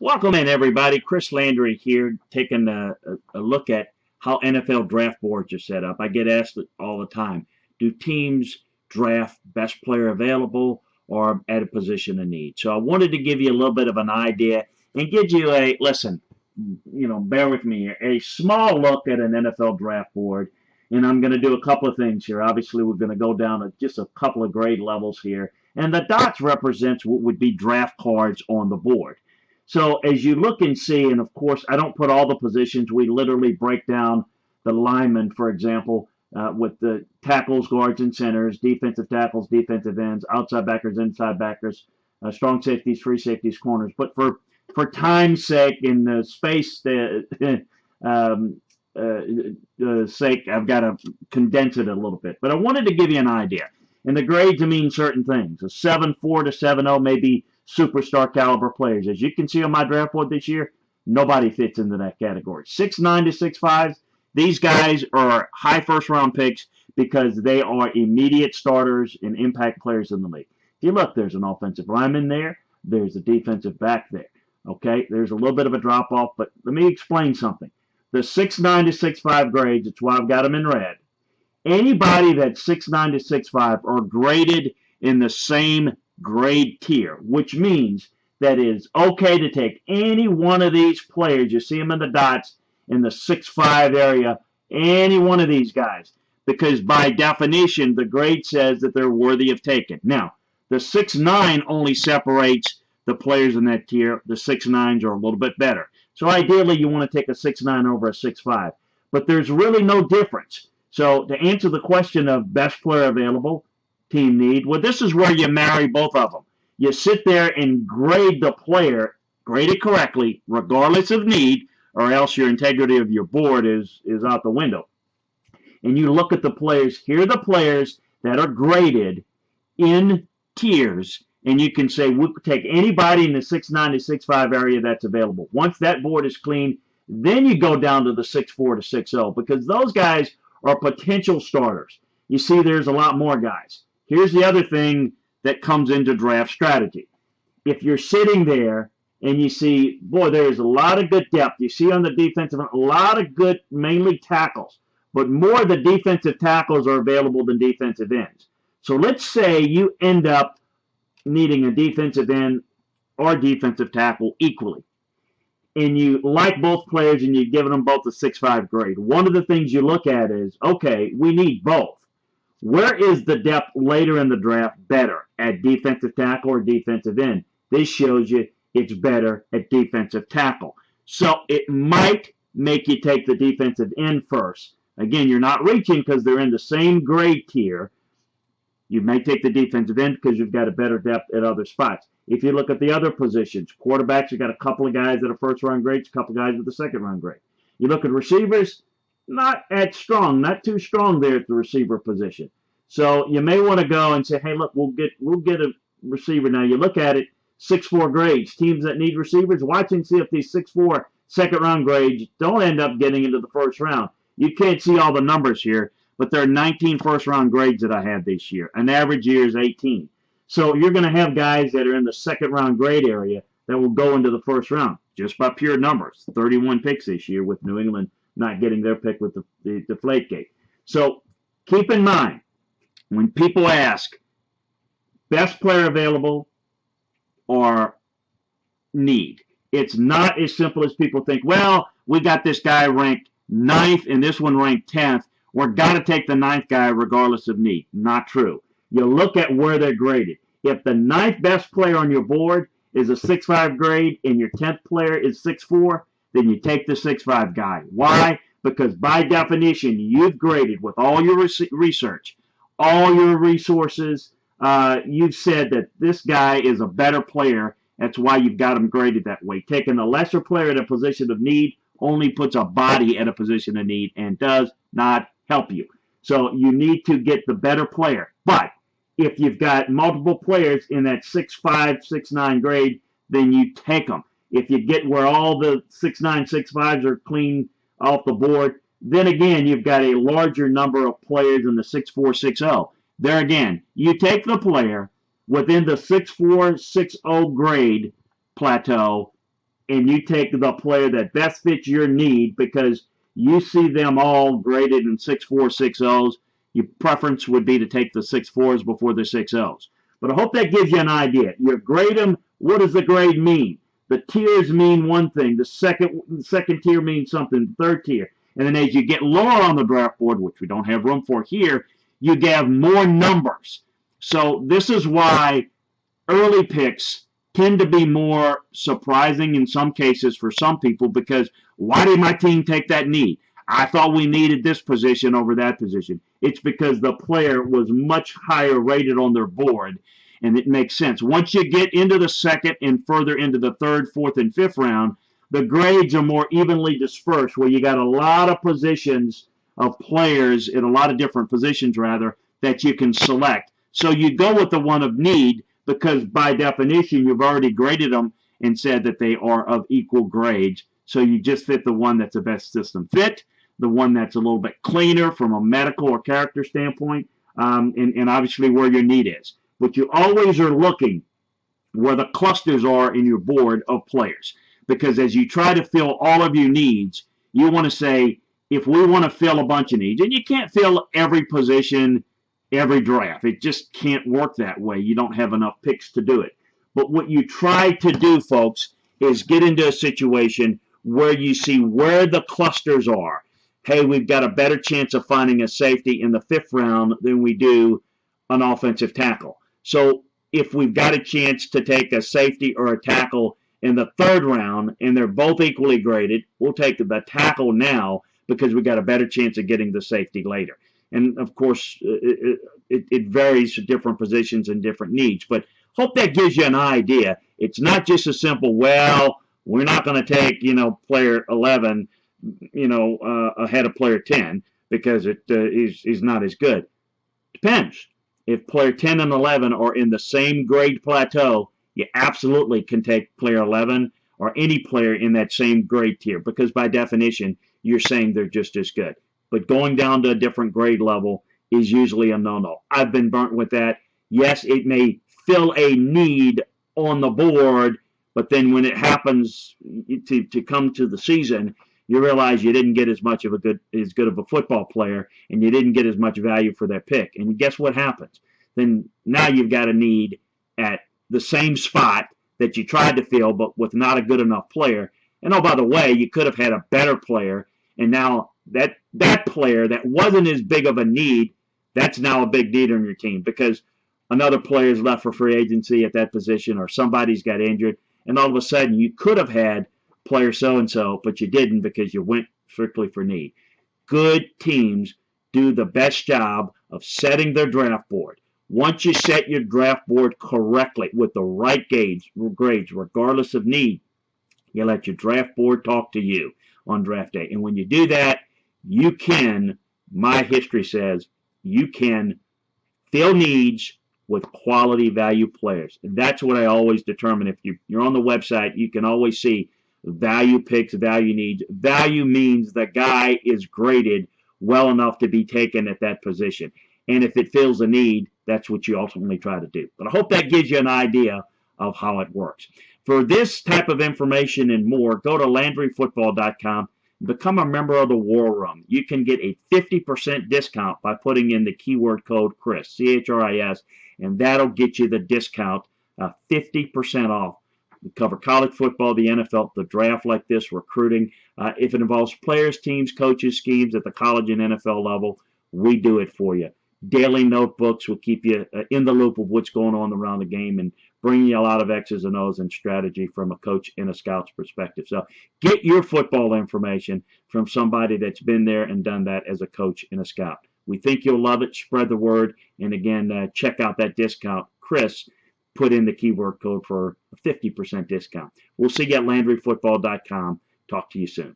Welcome in, everybody. Chris Landry here, taking a look at how NFL draft boards are set up. I get asked it all the time. Do teams draft best player available or at a position of need? So I wanted to give you a little bit of an idea and give you listen, bear with me here, a small look at an NFL draft board. And I'm going to do a couple of things here. Obviously, we're going to go down to just a couple of grade levels here. And the dots represents what would be draft cards on the board. So as you look and see, and of course, I don't put all the positions. We literally break down the linemen, for example, with the tackles, guards, and centers, defensive tackles, defensive ends, outside backers, inside backers, strong safeties, free safeties, corners. But for time's sake and space sake, I've got to condense it a little bit. But I wanted to give you an idea. And the grades mean certain things. A 7.4 to 7.0 may be superstar caliber players. As you can see on my draft board this year, nobody fits into that category. 6.9 to 6.5, these guys are high first round picks because they are immediate starters and impact players in the league. If you look, there's an offensive lineman there. There's a defensive back there. Okay, there's a little bit of a drop off, but let me explain something. The 6.9 to 6.5 grades, it's why I've got them in red. Anybody that's 6.9 to 6.5 are graded in the same grade tier, which means that it's okay to take any one of these players. You see them in the dots in the 6.5 area, any one of these guys, because by definition, the grade says that they're worthy of taking. Now, the 6.9 only separates the players in that tier. The 6.9s are a little bit better. So ideally, you want to take a 6.9 over a 6.5. But there's really no difference. So to answer the question of best player available, team need, well, this is where you marry both of them. You sit there and grade the player, grade it correctly, regardless of need, or else your integrity of your board is out the window. And you look at the players. Here are the players that are graded in tiers, and you can say, we could take anybody in the 6.9 to 6.5 area that's available. Once that board is clean, then you go down to the 6.4 to 6.0, because those guys are potential starters. You see, there's a lot more guys. Here's the other thing that comes into draft strategy. If you're sitting there and you see, boy, there's a lot of good depth. You see on the defensive, a lot of good, mainly tackles, but more of the defensive tackles are available than defensive ends. So let's say you end up needing a defensive end or defensive tackle equally, and you like both players and you're giving them both a 6.5 grade. One of the things you look at is, okay, we need both. Where is the depth later in the draft better, at defensive tackle or defensive end? This shows you it's better at defensive tackle. So it might make you take the defensive end first. Again, you're not reaching because they're in the same grade tier. You may take the defensive end because you've got a better depth at other spots. If you look at the other positions, quarterbacks, you've got a couple of guys that are first-round grades, a couple of guys with a second-round grade. You look at receivers, not as strong, not too strong there at the receiver position. So you may want to go and say, hey, look, we'll get a receiver. Now you look at it, 6.4 grades. Teams that need receivers, watch and see if these 6.4 second-round grades don't end up getting into the first round. You can't see all the numbers here, but there are 19 first-round grades that I had this year. An average year is 18. So you're going to have guys that are in the second-round grade area that will go into the first round, just by pure numbers. 31 picks this year with New England not getting their pick with the Deflategate. So keep in mind, when people ask, best player available or need, it's not as simple as people think, well, we got this guy ranked 9th and this one ranked 10th. We're got to take the 9th guy regardless of need. Not true. You look at where they're graded. If the 9th best player on your board is a 6.5 grade and your 10th player is 6.4, then you take the 6.5 guy. Why? Because by definition, you've graded with all your research, all your resources. You've said that this guy is a better player. That's why you've got him graded that way. Taking a lesser player at a position of need only puts a body at a position of need and does not help you. So you need to get the better player. But if you've got multiple players in that 6.5, 6.9 grade, then you take them. If you get where all the 6.9, 6.5s are clean off the board, then again, you've got a larger number of players in the 6.4, 6.0. There again, you take the player within the 6.4, 6.0 grade plateau and you take the player that best fits your need because you see them all graded in 6.4, 6.0s, your preference would be to take the 6.4s before the 6.0s. But I hope that gives you an idea. You grade them. What does the grade mean? The tiers mean one thing. The second tier means something. The third tier. And then as you get lower on the draft board, which we don't have room for here, you have more numbers. So this is why early picks tend to be more surprising in some cases for some people because why did my team take that need? I thought we needed this position over that position. It's because the player was much higher rated on their board, and it makes sense. Once you get into the second and further into the third, fourth, and fifth round, the grades are more evenly dispersed, where you got a lot of positions of players in a lot of different positions, rather, that you can select. So you go with the one of need because by definition you've already graded them and said that they are of equal grades. So you just fit the one that's the best system fit, the one that's a little bit cleaner from a medical or character standpoint, and obviously where your need is. But you always are looking where the clusters are in your board of players. Because as you try to fill all of your needs, you want to say, if we want to fill a bunch of needs, and you can't fill every position every draft. It just can't work that way. You don't have enough picks to do it. But what you try to do, folks, is get into a situation where you see where the clusters are. Hey, we've got a better chance of finding a safety in the fifth round than we do an offensive tackle. So if we've got a chance to take a safety or a tackle in the third round and they're both equally graded, we'll take the tackle now because we've got a better chance of getting the safety later. And of course, it varies to different positions and different needs. But hope that gives you an idea. It's not just a simple, well, we're not going to take, player 11, ahead of player 10 because he's not as good. Depends. If player 10 and 11 are in the same grade plateau, you absolutely can take player 11 or any player in that same grade tier because by definition, you're saying they're just as good. But going down to a different grade level is usually a no-no. I've been burnt with that. Yes, it may fill a need on the board, but then when it happens to come to the season, you realize you didn't get as good of a football player, and you didn't get as much value for that pick. And guess what happens? Then now you've got a need at the same spot that you tried to fill, but with not a good enough player. And oh, by the way, you could have had a better player, and now that player that wasn't as big of a need, that's now a big need on your team because another player's left for free agency at that position or somebody's got injured, and all of a sudden you could have had player so-and-so, but you didn't because you went strictly for need. Good teams do the best job of setting their draft board. Once you set your draft board correctly with the right grades, regardless of need, you let your draft board talk to you on draft day. And when you do that, you can, my history says, you can fill needs with quality value players. And that's what I always determine. If you're on the website, you can always see value picks, value needs. Value means the guy is graded well enough to be taken at that position. And if it fills a need, that's what you ultimately try to do. But I hope that gives you an idea of how it works. For this type of information and more, go to LandryFootball.com and become a member of the War Room. You can get a 50% discount by putting in the keyword code CHRIS, C-H-R-I-S, and that'll get you the discount, 50% off. We cover college football, the NFL, the draft like this, recruiting. If it involves players, teams, coaches, schemes at the college and NFL level, we do it for you. Daily notebooks will keep you in the loop of what's going on around the game and bring you a lot of X's and O's and strategy from a coach and a scout's perspective. So get your football information from somebody that's been there and done that as a coach and a scout. We think you'll love it. Spread the word. And again, check out that discount. Chris, put in the keyword code for a 50% discount. We'll see you at LandryFootball.com. Talk to you soon.